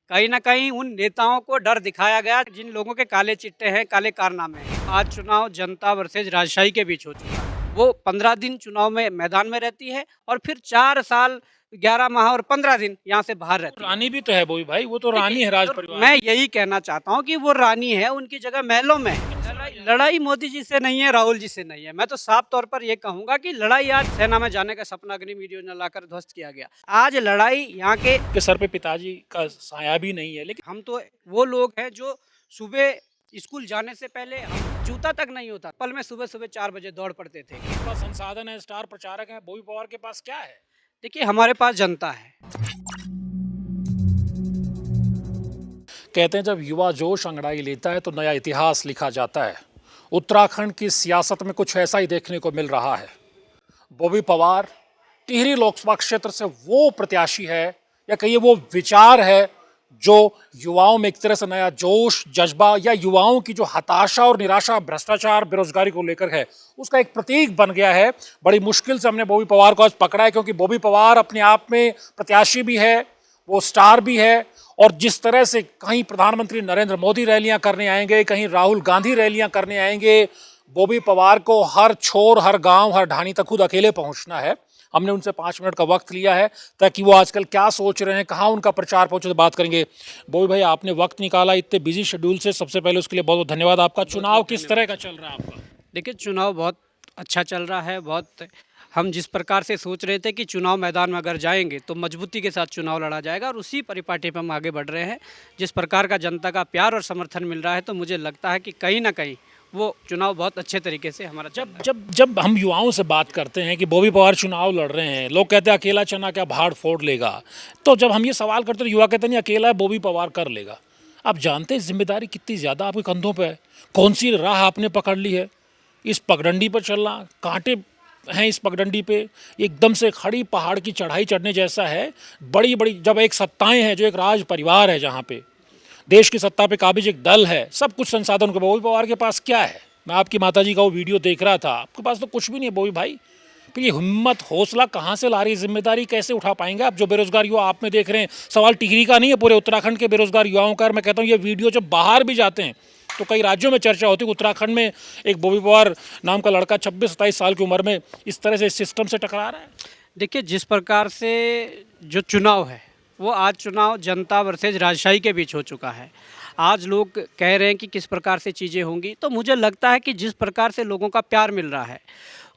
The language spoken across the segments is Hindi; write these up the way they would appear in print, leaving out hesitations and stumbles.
कहीं न कहीं उन नेताओं को डर दिखाया गया जिन लोगों के काले चिट्टे हैं, काले कारनामे हैं। आज चुनाव जनता वर्सेस राजशाही के बीच हो चुका है। वो 15 दिन चुनाव में मैदान में रहती है और फिर 4 साल, 11 माह और 15 दिन यहाँ से बाहर रहती है। रानी भी तो है बोई भाई, वो तो रानी है राज तो परिवार मैं की। यही कहना चाहता हूँ कि वो रानी है, उनकी जगह महलों में है। लड़ाई मोदी जी से नहीं है, राहुल जी से नहीं है। मैं तो साफ तौर पर ये कहूँगा कि लड़ाई आज सेना में जाने का सपना अग्निवीर योजना लाकर ध्वस्त किया गया। आज लड़ाई यहाँ के सर पे पिताजी का साया भी नहीं है, लेकिन हम तो वो लोग हैं जो सुबह स्कूल जाने से पहले हम जूता तक नहीं होता, पल में सुबह-सुबह 4 बजे दौड़ पड़ते थे। उनके पास संसाधन है, स्टार प्रचारक है, बोई पवार के पास क्या है? देखिए हमारे पास जनता है। कहते हैं जब युवा जोश अंगड़ाई लेता है तो नया इतिहास लिखा जाता है। उत्तराखंड की सियासत में कुछ ऐसा ही देखने को मिल रहा है। बॉबी पवार टिहरी लोकसभा क्षेत्र से वो प्रत्याशी है या कहिए वो विचार है जो युवाओं में एक तरह से नया जोश, जज्बा या युवाओं की जो हताशा और निराशा भ्रष्टाचार, बेरोजगारी को लेकर है, उसका एक प्रतीक बन गया है। बड़ी मुश्किल से हमने बॉबी पवार को आज पकड़ा है, क्योंकि बॉबी पवार अपने आप में प्रत्याशी भी है, वो स्टार भी है। और जिस तरह से कहीं प्रधानमंत्री नरेंद्र मोदी रैलियां करने आएंगे, कहीं राहुल गांधी रैलियां करने आएंगे, बॉबी पवार को हर छोर, हर गांव, हर ढाणी तक खुद अकेले पहुंचना है। हमने उनसे 5 मिनट का वक्त लिया है ताकि वो आजकल क्या सोच रहे हैं, कहाँ उनका प्रचार पहुंचे, तो बात करेंगे। बॉबी भाई, आपने वक्त निकाला इतने बिजी शेड्यूल से, सबसे पहले उसके लिए बहुत बहुत धन्यवाद आपका। चुनाव किस तरह का चल रहा है आपका? देखिए चुनाव बहुत अच्छा चल रहा है। बहुत हम जिस प्रकार से सोच रहे थे कि चुनाव मैदान में अगर जाएंगे तो मजबूती के साथ चुनाव लड़ा जाएगा और उसी परिपाटी पर हम आगे बढ़ रहे हैं। जिस प्रकार का जनता का प्यार और समर्थन मिल रहा है तो मुझे लगता है कि कहीं ना कहीं वो चुनाव बहुत अच्छे तरीके से हमारा जब जब जब हम युवाओं से बात करते हैं कि बॉबी पवार चुनाव लड़ रहे हैं, लोग कहते हैं अकेला चना क्या भाड़ फोड़ लेगा। तो जब हम ये सवाल करते हैं तो युवा कहते हैं नहीं, अकेला बॉबी पवार कर लेगा। आप जानते हैं जिम्मेदारी कितनी ज़्यादा आपके कंधों पे है। कौन सी राह आपने पकड़ ली है, इस पगडंडी पर चलना, कांटे हैं इस पगडंडी पे, एकदम से खड़ी पहाड़ की चढ़ाई चढ़ने जैसा है। बड़ी बड़ी जब एक सत्ताएं हैं, जो एक राज परिवार है, जहाँ पे देश की सत्ता पे काबिज एक दल है, सब कुछ संसाधन को, बॉबी पवार के पास क्या है? मैं आपकी माताजी का वो वीडियो देख रहा था, आपके पास तो कुछ भी नहीं है बॉबी भाई। फिर ये हिम्मत, हौसला कहाँ से ला रही है, जिम्मेदारी कैसे उठा पाएंगे आप? जो बेरोजगार युवा आप में देख रहे हैं, सवाल टिहरी का नहीं है, पूरे उत्तराखंड के बेरोजगार युवाओं का। मैं कहता हूँ ये वीडियो जब बाहर भी जाते हैं तो कई राज्यों में चर्चा होती है। उत्तराखंड में एक बॉबी पवार नाम का लड़का 26-27 साल की उम्र में इस तरह से इस सिस्टम से टकरा रहा है। देखिए जिस प्रकार से जो चुनाव है वो आज चुनाव जनता वर्सेस राजशाही के बीच हो चुका है। आज लोग कह रहे हैं कि किस प्रकार से चीज़ें होंगी, तो मुझे लगता है कि जिस प्रकार से लोगों का प्यार मिल रहा है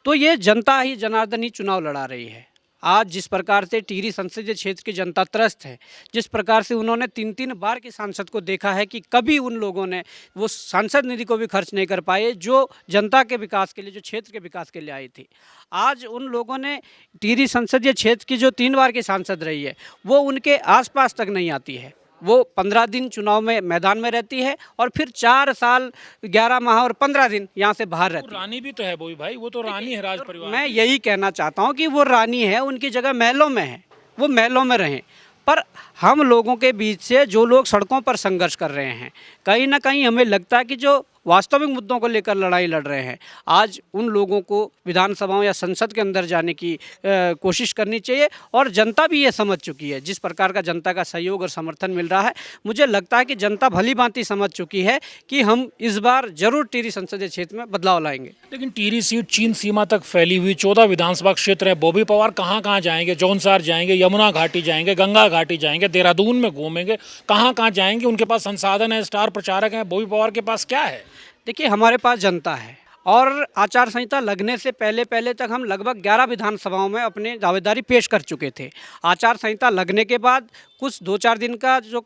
तो ये जनता ही जनार्दन ही चुनाव लड़ा रही है। आज जिस प्रकार से टिहरी संसदीय क्षेत्र की जनता त्रस्त है, जिस प्रकार से उन्होंने 3-3 बार के सांसद को देखा है कि कभी उन लोगों ने वो सांसद निधि को भी खर्च नहीं कर पाए जो जनता के विकास के लिए, जो क्षेत्र के विकास के लिए आई थी। आज उन लोगों ने टिहरी संसदीय क्षेत्र की जो 3 बार की सांसद रही है वो उनके आसपास तक नहीं आती है। वो 15 दिन चुनाव में मैदान में रहती है और फिर 4 साल, 11 माह और 15 दिन यहाँ से बाहर रहती है। रानी भी तो है बॉबी भाई, वो तो रानी है राज परिवार मैं की। यही कहना चाहता हूँ कि वो रानी है, उनकी जगह महलों में है, वो महलों में रहें। पर हम लोगों के बीच से जो लोग सड़कों पर संघर्ष कर रहे हैं, कहीं ना कहीं हमें लगता है कि जो वास्तविक मुद्दों को लेकर लड़ाई लड़ रहे हैं, आज उन लोगों को विधानसभाओं या संसद के अंदर जाने की कोशिश करनी चाहिए। और जनता भी ये समझ चुकी है, जिस प्रकार का जनता का सहयोग और समर्थन मिल रहा है, मुझे लगता है कि जनता भली भांति समझ चुकी है कि हम इस बार जरूर टिहरी संसदीय क्षेत्र में बदलाव लाएंगे। लेकिन टिहरी सीट चीन सीमा तक फैली हुई 14 विधानसभा क्षेत्र है। बॉबी पवार कहाँ कहाँ जाएंगे? जौनसार जाएंगे, यमुना घाटी जाएंगे, गंगा घाटी जाएंगे, देहरादून में घूमेंगे, कहाँ कहाँ जाएंगे? उनके पास संसाधन है, स्टार प्रचारक हैं। बॉबी पवार के पास क्या है? देखिए हमारे पास जनता है और आचार संहिता लगने से पहले पहले तक हम लगभग 11 विधानसभाओं में अपने दावेदारी पेश कर चुके थे। आचार संहिता लगने के बाद कुछ 2-4 दिन का जो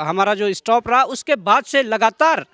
हमारा जो स्टॉप रहा, उसके बाद से लगातार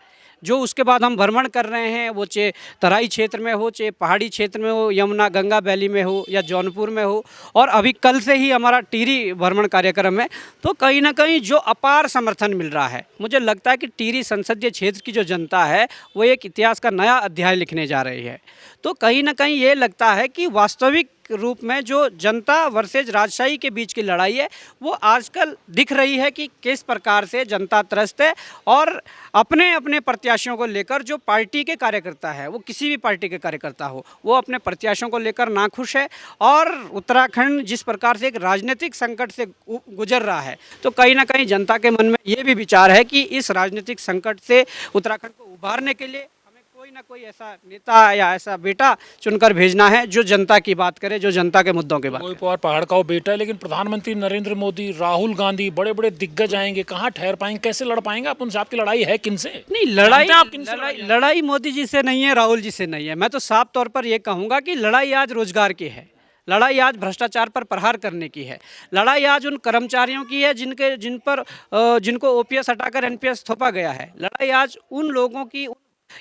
जो उसके बाद हम भ्रमण कर रहे हैं, वो चाहे तराई क्षेत्र में हो, चाहे पहाड़ी क्षेत्र में हो, यमुना गंगा वैली में हो या जौनपुर में हो, और अभी कल से ही हमारा टिहरी भ्रमण कार्यक्रम है। तो कहीं ना कहीं जो अपार समर्थन मिल रहा है, मुझे लगता है कि टिहरी संसदीय क्षेत्र की जो जनता है वो एक इतिहास का नया अध्याय लिखने जा रही है। तो कहीं ना कहीं ये लगता है कि वास्तविक रूप में जो जनता वर्सेज राजशाही के बीच की लड़ाई है वो आजकल दिख रही है कि किस प्रकार से जनता त्रस्त है और अपने अपने प्रत्याशियों को लेकर जो पार्टी के कार्यकर्ता है, वो किसी भी पार्टी के कार्यकर्ता हो, वो अपने प्रत्याशियों को लेकर नाखुश है। और उत्तराखंड जिस प्रकार से एक राजनीतिक संकट से गुजर रहा है, तो कहीं ना कहीं जनता के मन में ये भी विचार है कि इस राजनीतिक संकट से उत्तराखंड को उभारने के लिए हमें कोई ना कोई ऐसा नेता या ऐसा बेटा चुनकर भेजना है जो जनता की बात करे, जो जनता के मुद्दों की बात मोदी करे। पवार पहाड़ का वो बेटा है, लेकिन प्रधानमंत्री नरेंद्र मोदी, राहुल गांधी, बड़े बड़े दिग्गज आएंगे, कहाँ ठहर पाएंगे, कैसे लड़ पाएंगे? आप उनसे, आपकी लड़ाई है किनसे? नहीं, लड़ाई जानते हैं आप किनसे लड़ाई लड़ाई है? लड़ाई मोदी जी से नहीं है, राहुल जी से नहीं है। मैं तो साफ तौर पर यह कहूँगा कि लड़ाई आज रोजगार की है, लड़ाई आज भ्रष्टाचार पर प्रहार करने की है, लड़ाई आज उन कर्मचारियों की है जिनको ओपीएस हटाकर एनपीएस थोपा गया है, लड़ाई आज उन लोगों की, उन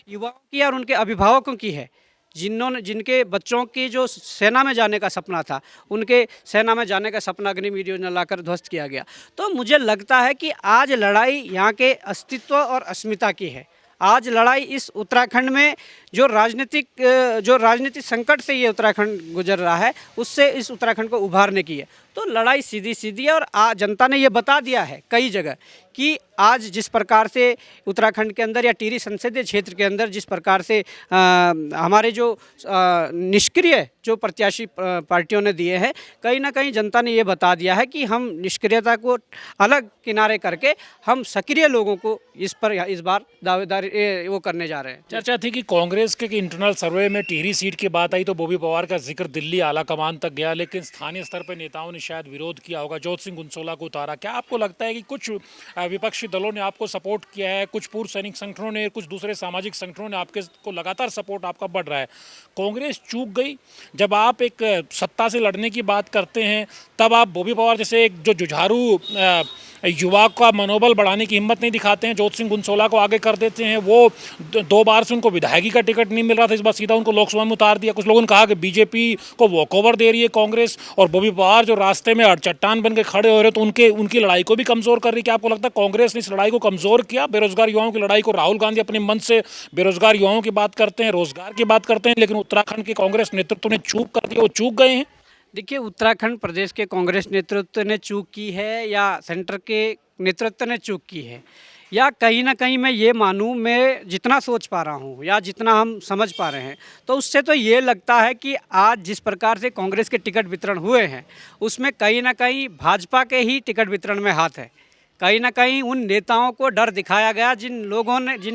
युवाओं की और उनके अभिभावकों की है जिनके बच्चों की जो सेना में जाने का सपना था, उनके सेना में जाने का सपना अग्निवीर योजना लाकर ध्वस्त किया गया। तो मुझे लगता है कि आज लड़ाई यहाँ के अस्तित्व और अस्मिता की है। आज लड़ाई इस उत्तराखंड में जो राजनीतिक संकट से ये उत्तराखंड गुजर रहा है, उससे इस उत्तराखंड को उभारने की है। तो लड़ाई सीधी सीधी है और जनता ने ये बता दिया है कई जगह कि आज जिस प्रकार से उत्तराखंड के अंदर या टिहरी संसदीय क्षेत्र के अंदर जिस प्रकार से हमारे जो निष्क्रिय जो प्रत्याशी पार्टियों ने दिए हैं, कहीं ना कहीं जनता ने ये बता दिया है कि हम निष्क्रियता को अलग किनारे करके हम सक्रिय लोगों को इस बार दावेदारी वो करने जा रहे हैं। चर्चा थी कि कांग्रेस के इंटरनल सर्वे में टिहरी सीट की बात आई तो बॉबी पवार का जिक्र दिल्ली आला कमान तक गया, लेकिन स्थानीय स्तर पर नेताओं ने शायद विरोध किया होगा, जोत सिंह गुनसोला को उतारा। क्या आपको लगता है कि कुछ विपक्षी दलों ने आपको सपोर्ट किया है, कुछ पूर्व सैनिक संगठनों ने, कुछ दूसरे सामाजिक संगठनों ने आपके को लगातार सपोर्ट आपका बढ़ रहा है? कांग्रेस चूक गई जब आप एक सत्ता से लड़ने की बात करते हैं, तब आप बॉबी पवार जैसे एक जो जुझारू युवा का मनोबल बढ़ाने की हिम्मत नहीं दिखाते हैं, जोत सिंह गुनसोला को आगे कर देते हैं। वो 2 बार से उनको विधायकी का टिकट नहीं मिल रहा था, इस बार सीधा उनको लोकसभा में उतार दिया। कुछ लोगों ने कहा कि बीजेपी को वॉकओवर दे रही है कांग्रेस, और बॉबी पवार जो रास्ते में चट्टान बन के खड़े हो रहे, तो उनकी लड़ाई को भी कमजोर कर रही है। क्या आपको लगता है कांग्रेस ने इस लड़ाई को कमजोर किया? बेरोजगार युवाओं की लड़ाई को राहुल गांधी अपने मन से बेरोजगार युवाओं की बात करते हैं, रोजगार की बात करते हैं, लेकिन उत्तराखंड के कांग्रेस नेतृत्व ने चूक कर दिया, वो चूक गए हैं। देखिए, उत्तराखंड प्रदेश के कांग्रेस नेतृत्व ने चूक की है या सेंटर के नेतृत्व ने चूक की है, या कहीं ना कहीं मैं ये मानूं, मैं जितना सोच पा रहा हूं या जितना हम समझ पा रहे हैं, तो उससे तो ये लगता है कि आज जिस प्रकार से कांग्रेस के टिकट वितरण हुए हैं, उसमें कहीं ना कहीं भाजपा के ही टिकट वितरण में हाथ है। कहीं ना कहीं उन नेताओं को डर दिखाया गया जिन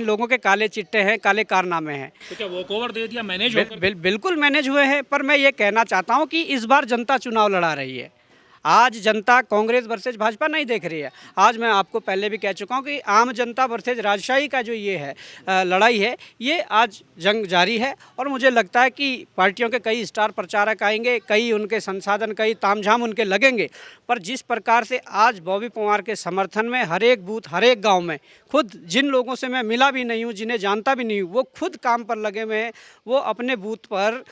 लोगों के काले चिट्टे हैं, काले कारनामे हैं। तो क्या वॉकओवर दे दिया, मैनेज बिल्कुल मैनेज हुए हैं। पर मैं ये कहना चाहता हूँ कि इस बार जनता चुनाव लड़ा रही है। आज जनता कांग्रेस वर्सेज भाजपा नहीं देख रही है। आज मैं आपको पहले भी कह चुका हूं कि आम जनता वर्सेज राजशाही का जो ये है लड़ाई है, ये आज जंग जारी है। और मुझे लगता है कि पार्टियों के कई स्टार प्रचारक आएंगे, कई उनके संसाधन, कई तामझाम उनके लगेंगे, पर जिस प्रकार से आज बॉबी पवार के समर्थन में हर एक बूथ, हर एक गाँव में खुद जिन लोगों से मैं मिला भी नहीं हूँ, जिन्हें जानता भी नहीं हूँ, वो खुद काम पर लगे हुए हैं। वो अपने बूथ पर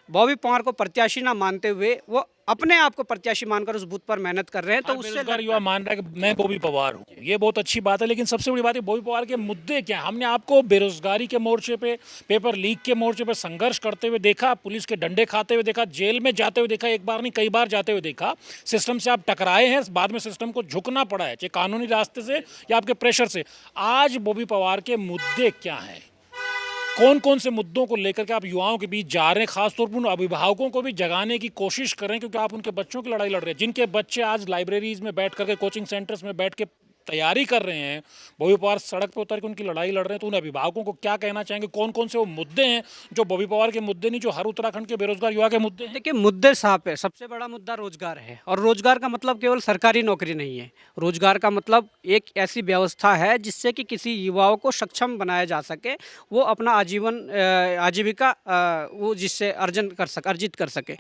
बॉबी पवार को प्रत्याशी ना मानते हुए वो अपने आप को प्रत्याशी मानकर उस बूथ पर मेहनत कर रहे हैं। तो उससे बेरोजगार युवा मान रहा है कि मैं बॉबी पवार हूँ, ये बहुत अच्छी बात है, लेकिन सबसे बड़ी बात है बॉबी पवार के मुद्दे क्या हैं? हमने आपको बेरोजगारी के मोर्चे पे, पेपर लीक के मोर्चे पे संघर्ष करते हुए देखा, पुलिस के डंडे खाते हुए देखा, जेल में जाते हुए देखा, एक बार नहीं कई बार जाते हुए देखा। सिस्टम से आप टकराए हैं, बाद में सिस्टम को झुकना पड़ा है, चाहे कानूनी रास्ते से या आपके प्रेशर से। आज बॉबी पवार के मुद्दे क्या हैं? कौन कौन से मुद्दों को लेकर के आप युवाओं के बीच जा रहे हैं, खासतौर पर उन अभिभावकों को भी जगाने की कोशिश कर रहे हैं, क्योंकि आप उनके बच्चों की लड़ाई लड़ रहे हैं, जिनके बच्चे आज लाइब्रेरीज में बैठ करके, कोचिंग सेंटर्स में बैठ के तैयारी कर रहे हैं। बॉबी पवार सड़क पर उतर के उनकी लड़ाई लड़ रहे हैं, तो उन अभिभावकों को क्या कहना चाहेंगे? कौन कौन से वो मुद्दे हैं जो बॉबी पवार के मुद्दे नहीं, जो हर उत्तराखंड के बेरोजगार युवा के मुद्दे हैं? देखिए, मुद्दे साफ है। सबसे बड़ा मुद्दा रोजगार है, और रोजगार का मतलब केवल सरकारी नौकरी नहीं है। रोजगार का मतलब एक ऐसी व्यवस्था है जिससे कि किसी युवाओं को सक्षम बनाया जा सके, वो अपना आजीविका वो जिससे अर्जित कर सके।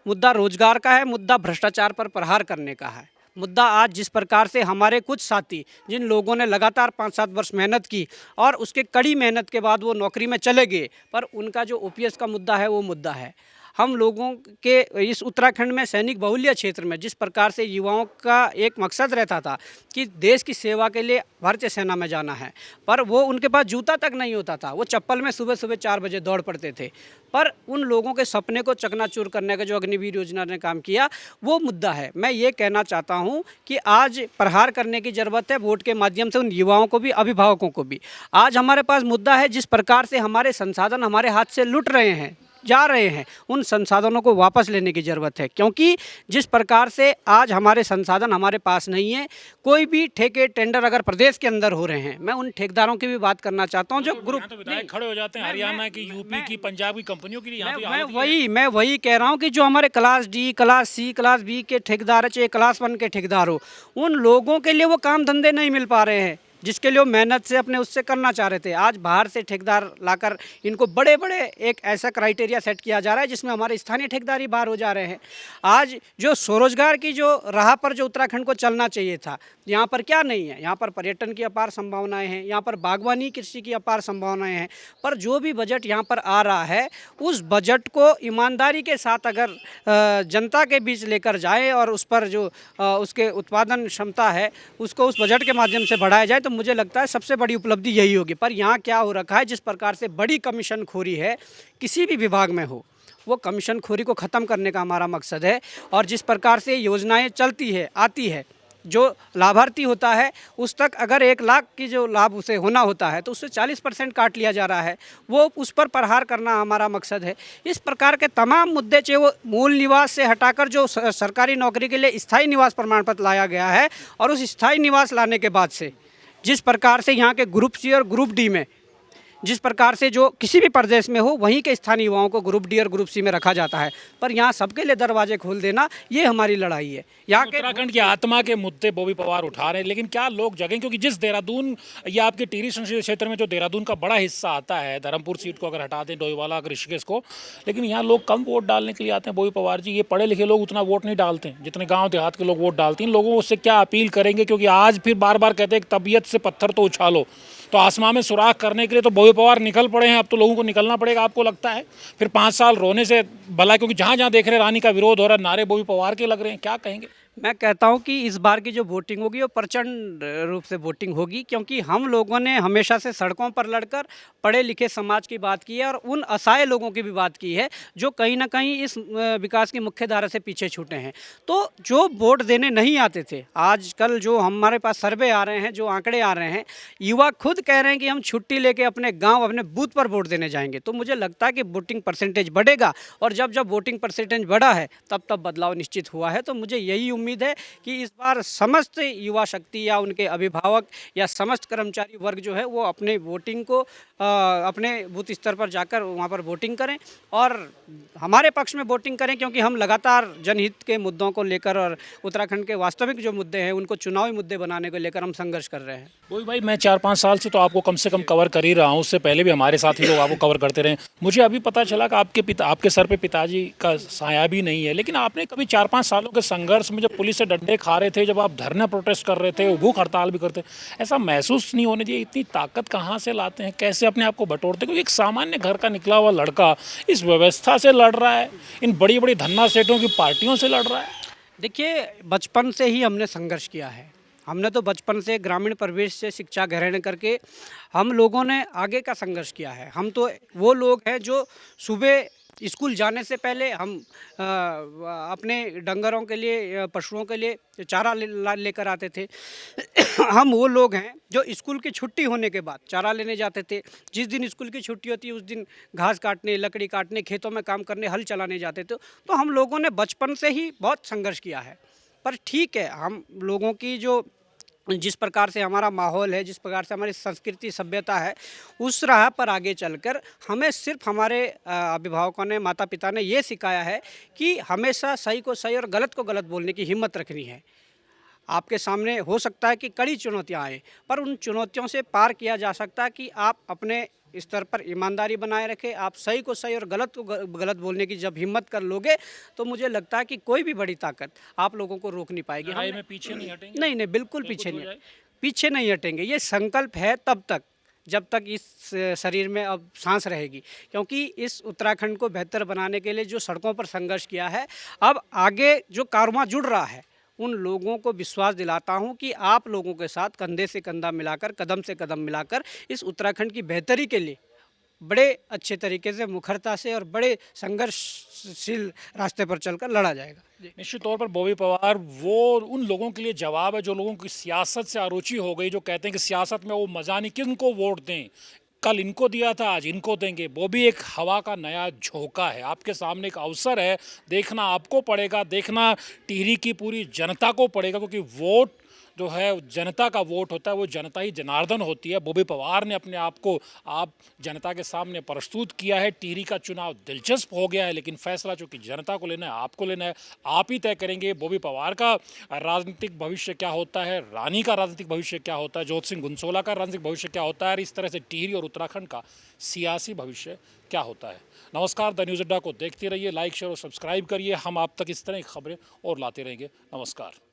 मुद्दा रोजगार का है, मुद्दा भ्रष्टाचार पर प्रहार करने का है। मुद्दा आज जिस प्रकार से हमारे कुछ साथी, जिन लोगों ने लगातार 5-7 वर्ष मेहनत की और उसके कड़ी मेहनत के बाद वो नौकरी में चले गए, पर उनका जो ओपीएस का मुद्दा है वो मुद्दा है। हम लोगों के इस उत्तराखंड में सैनिक बहुल्य क्षेत्र में जिस प्रकार से युवाओं का एक मकसद रहता था कि देश की सेवा के लिए भारतीय सेना में जाना है, पर वो उनके पास जूता तक नहीं होता था, वो चप्पल में सुबह सुबह 4 बजे दौड़ पड़ते थे। पर उन लोगों के सपने को चकनाचूर करने का जो अग्निवीर योजना ने काम किया, वो मुद्दा है। मैं ये कहना चाहता हूँ कि आज प्रहार करने की ज़रूरत है वोट के माध्यम से उन युवाओं को भी, अभिभावकों को भी। आज हमारे पास मुद्दा है जिस प्रकार से हमारे संसाधन हमारे हाथ से लुट रहे हैं, जा रहे हैं, उन संसाधनों को वापस लेने की ज़रूरत है। क्योंकि जिस प्रकार से आज हमारे संसाधन हमारे पास नहीं है, कोई भी ठेके टेंडर अगर प्रदेश के अंदर हो रहे हैं, मैं उन ठेकेदारों की भी बात करना चाहता हूँ जो ग्रुप यहाँ तो विधायक खड़े हो जाते हैं हरियाणा की, यूपी की, पंजाब की कंपनियों के लिए। यहाँ तो ये मैं हालत ही है। मैं वही कह रहा हूँ कि जो हमारे class D, class C, class B के ठेकेदार है, चाहे क्लास 1 के ठेकेदार हो, उन लोगों के लिए वो काम धंधे नहीं मिल पा रहे हैं जिसके लिए वो मेहनत से अपने उससे करना चाह रहे थे। आज बाहर से ठेकेदार लाकर इनको बड़े बड़े एक ऐसा क्राइटेरिया सेट किया जा रहा है जिसमें हमारे स्थानीय ठेकेदार ही बाहर हो जा रहे हैं। आज जो स्वरोजगार की जो राह पर जो उत्तराखंड को चलना चाहिए था, यहाँ पर क्या नहीं है। यहाँ पर पर्यटन की अपार संभावनाएं हैं, यहाँ पर बागवानी कृषि की अपार संभावनाएं हैं, पर जो भी बजट यहाँ पर आ रहा है उस बजट को ईमानदारी के साथ अगर जनता के बीच लेकर जाए और उस पर जो उसके उत्पादन क्षमता है उसको उस बजट के माध्यम से बढ़ाया जाए, तो मुझे लगता है सबसे बड़ी उपलब्धि यही होगी। पर यहाँ क्या हो रखा है, जिस प्रकार से बड़ी कमीशनखोरी है किसी भी विभाग में हो, वो कमीशनखोरी को ख़त्म करने का हमारा मकसद है। और जिस प्रकार से योजनाएं चलती है, आती है, जो लाभार्थी होता है उस तक अगर 1 लाख की जो लाभ उसे होना होता है तो उससे 40% काट लिया जा रहा है, वो उस पर प्रहार करना हमारा मकसद है। इस प्रकार के तमाम मुद्दे, चाहे वो मूल निवास से हटाकर जो सरकारी नौकरी के लिए स्थायी निवास प्रमाण पत्र लाया गया है, और उस स्थायी निवास लाने के बाद से जिस प्रकार से यहाँ के ग्रुप सी और ग्रुप डी में जिस प्रकार से जो किसी भी प्रदेश में हो वहीं के स्थानीय युवाओं को ग्रुप डी और ग्रुप सी में रखा जाता है, पर यहाँ सबके लिए दरवाजे खोल देना, ये हमारी लड़ाई है। यहाँ के उत्तराखंड की आत्मा के मुद्दे बॉबी पवार उठा रहे हैं, लेकिन क्या लोग जगें? क्योंकि जिस देहरादून या आपके टिहरी संसदीय क्षेत्र में जो देहरादून का बड़ा हिस्सा आता है, धर्मपुर सीट को अगर हटा दें, डोईवाला, ऋषिकेश को, लेकिन यहाँ लोग कम वोट डालने के लिए आते हैं। बॉबी पवार जी, ये पढ़े लिखे लोग उतना वोट नहीं डालते हैं जितने गाँव देहात के लोग वोट डालते हैं। लोगों से क्या अपील करेंगे? क्योंकि आज फिर बार बार कहते हैं कि तबीयत से पत्थर तो उछालो, तो आसमान में सुराख करने के लिए तो बॉबी पवार निकल पड़े हैं। अब तो लोगों को निकलना पड़ेगा। आपको लगता है फिर 5 साल रोने से भला? क्योंकि जहाँ जहाँ देख रहे रानी का विरोध हो रहा है, नारे बॉबी पवार के लग रहे हैं, क्या कहेंगे? मैं कहता हूं कि इस बार की जो वोटिंग होगी वो प्रचंड रूप से वोटिंग होगी, क्योंकि हम लोगों ने हमेशा से सड़कों पर लड़कर पढ़े लिखे समाज की बात की है और उन असहाय लोगों की भी बात की है जो कहीं ना कहीं इस विकास की मुख्य धारा से पीछे छूटे हैं। तो जो वोट देने नहीं आते थे, आजकल जो हमारे पास सर्वे आ रहे हैं, जो आंकड़े आ रहे हैं, युवा खुद कह रहे हैं कि हम छुट्टी लेके अपने गाँव, अपने बूथ पर वोट देने जाएंगे। तो मुझे लगता है कि वोटिंग परसेंटेज बढ़ेगा, और जब जब वोटिंग परसेंटेज बढ़ा है तब तब बदलाव निश्चित हुआ है। तो मुझे यही उम्मीद है कि इस बार समस्त युवा शक्ति या उनके अभिभावक या समस्त कर्मचारी वर्ग जो है वो अपने वोटिंग को अपने बूथ स्तर पर जाकर वहाँ पर वोटिंग करें और हमारे पक्ष में वोटिंग करें, क्योंकि हम लगातार जनहित के मुद्दों को लेकर और उत्तराखंड के वास्तविक जो मुद्दे हैं उनको चुनावी मुद्दे बनाने को लेकर हम संघर्ष कर रहे हैं। वही भाई, मैं 4-5 साल से तो आपको कम से कम कवर कर ही रहा हूँ। उससे पहले भी हमारे साथ ही लोग आपको कवर करते रहे। मुझे अभी पता चला कि आपके सर पे पिताजी का साया भी नहीं है, लेकिन आपने कभी 4-5 सालों के संघर्ष में जब पुलिस से डंडे खा रहे थे, जब आप धरना प्रोटेस्ट कर रहे थे, भूख हड़ताल भी करते, ऐसा महसूस नहीं होने दिया? इतनी ताकत कहाँ से लाते हैं, कैसे अपने आप को बटोरते? क्योंकि एक सामान्य घर का निकला हुआ लड़का इस व्यवस्था से लड़ रहा है, इन बड़ी बड़ी धन्ना सेठों की पार्टियों से लड़ रहा है। देखिए, बचपन से ही हमने संघर्ष किया है। हमने तो बचपन से ग्रामीण परिवेश से शिक्षा ग्रहण करके हम लोगों ने आगे का संघर्ष किया है। हम तो वो लोग हैं जो सुबह स्कूल जाने से पहले हम अपने डंगरों के लिए, पशुओं के लिए चारा लेकर आते थे। हम वो लोग हैं जो स्कूल की छुट्टी होने के बाद चारा लेने जाते थे। जिस दिन स्कूल की छुट्टी होती है उस दिन घास काटने, लकड़ी काटने, खेतों में काम करने, हल चलाने जाते थे। तो हम लोगों ने बचपन से ही बहुत संघर्ष किया है। पर ठीक है, हम लोगों की जो जिस प्रकार से हमारा माहौल है, जिस प्रकार से हमारी संस्कृति सभ्यता है, उस राह पर आगे चलकर हमें सिर्फ हमारे अभिभावकों ने, माता पिता ने ये सिखाया है कि हमेशा सही को सही और गलत को गलत बोलने की हिम्मत रखनी है। आपके सामने हो सकता है कि कड़ी चुनौतियाँ आए, पर उन चुनौतियों से पार किया जा सकता है कि आप अपने स्तर पर ईमानदारी बनाए रखें। आप सही को सही और गलत को गलत बोलने की जब हिम्मत कर लोगे तो मुझे लगता है कि कोई भी बड़ी ताकत आप लोगों को रोक नहीं पाएगी। लड़ाई में पीछे नहीं हटेंगे? नहीं, बिल्कुल पीछे नहीं हटेंगे। ये संकल्प है तब तक जब तक इस शरीर में अब सांस रहेगी, क्योंकि इस उत्तराखंड को बेहतर बनाने के लिए जो सड़कों पर संघर्ष किया है, अब आगे जो कारवां जुड़ रहा है उन लोगों को विश्वास दिलाता हूं कि आप लोगों के साथ कंधे से कंधा मिलाकर, कदम से कदम मिलाकर इस उत्तराखंड की बेहतरी के लिए बड़े अच्छे तरीके से, मुखरता से और बड़े संघर्षशील रास्ते पर चलकर लड़ा जाएगा। जी। निश्चित तौर पर बॉबी पवार वो उन लोगों के लिए जवाब है जो लोगों की सियासत से अरुचि हो गई, जो कहते हैं कि सियासत में वो मजा नहीं, किनको वोट दें, कल इनको दिया था आज इनको देंगे। वो भी एक हवा का नया झोंका है, आपके सामने एक अवसर है, देखना आपको पड़ेगा, देखना टिहरी की पूरी जनता को पड़ेगा, क्योंकि वोट जो है जनता का वोट होता है, वो जनता ही जनार्दन होती है। बॉबी पवार ने अपने आप को आप जनता के सामने प्रस्तुत किया है। टिहरी का चुनाव दिलचस्प हो गया है, लेकिन फैसला चूंकि जनता को लेना है, आपको लेना है, आप ही तय करेंगे बॉबी पवार का राजनीतिक भविष्य क्या होता है, रानी का राजनीतिक भविष्य क्या होता है, जोत सिंह गुनसोला का राजनीतिक भविष्य क्या होता है, और इस तरह से टिहरी और उत्तराखंड का सियासी भविष्य क्या होता है। नमस्कार, द न्यूज़ अड्डा को देखते रहिए, लाइक शेयर और सब्सक्राइब करिए। हम आप तक इस तरह की खबरें और लाते रहेंगे। नमस्कार।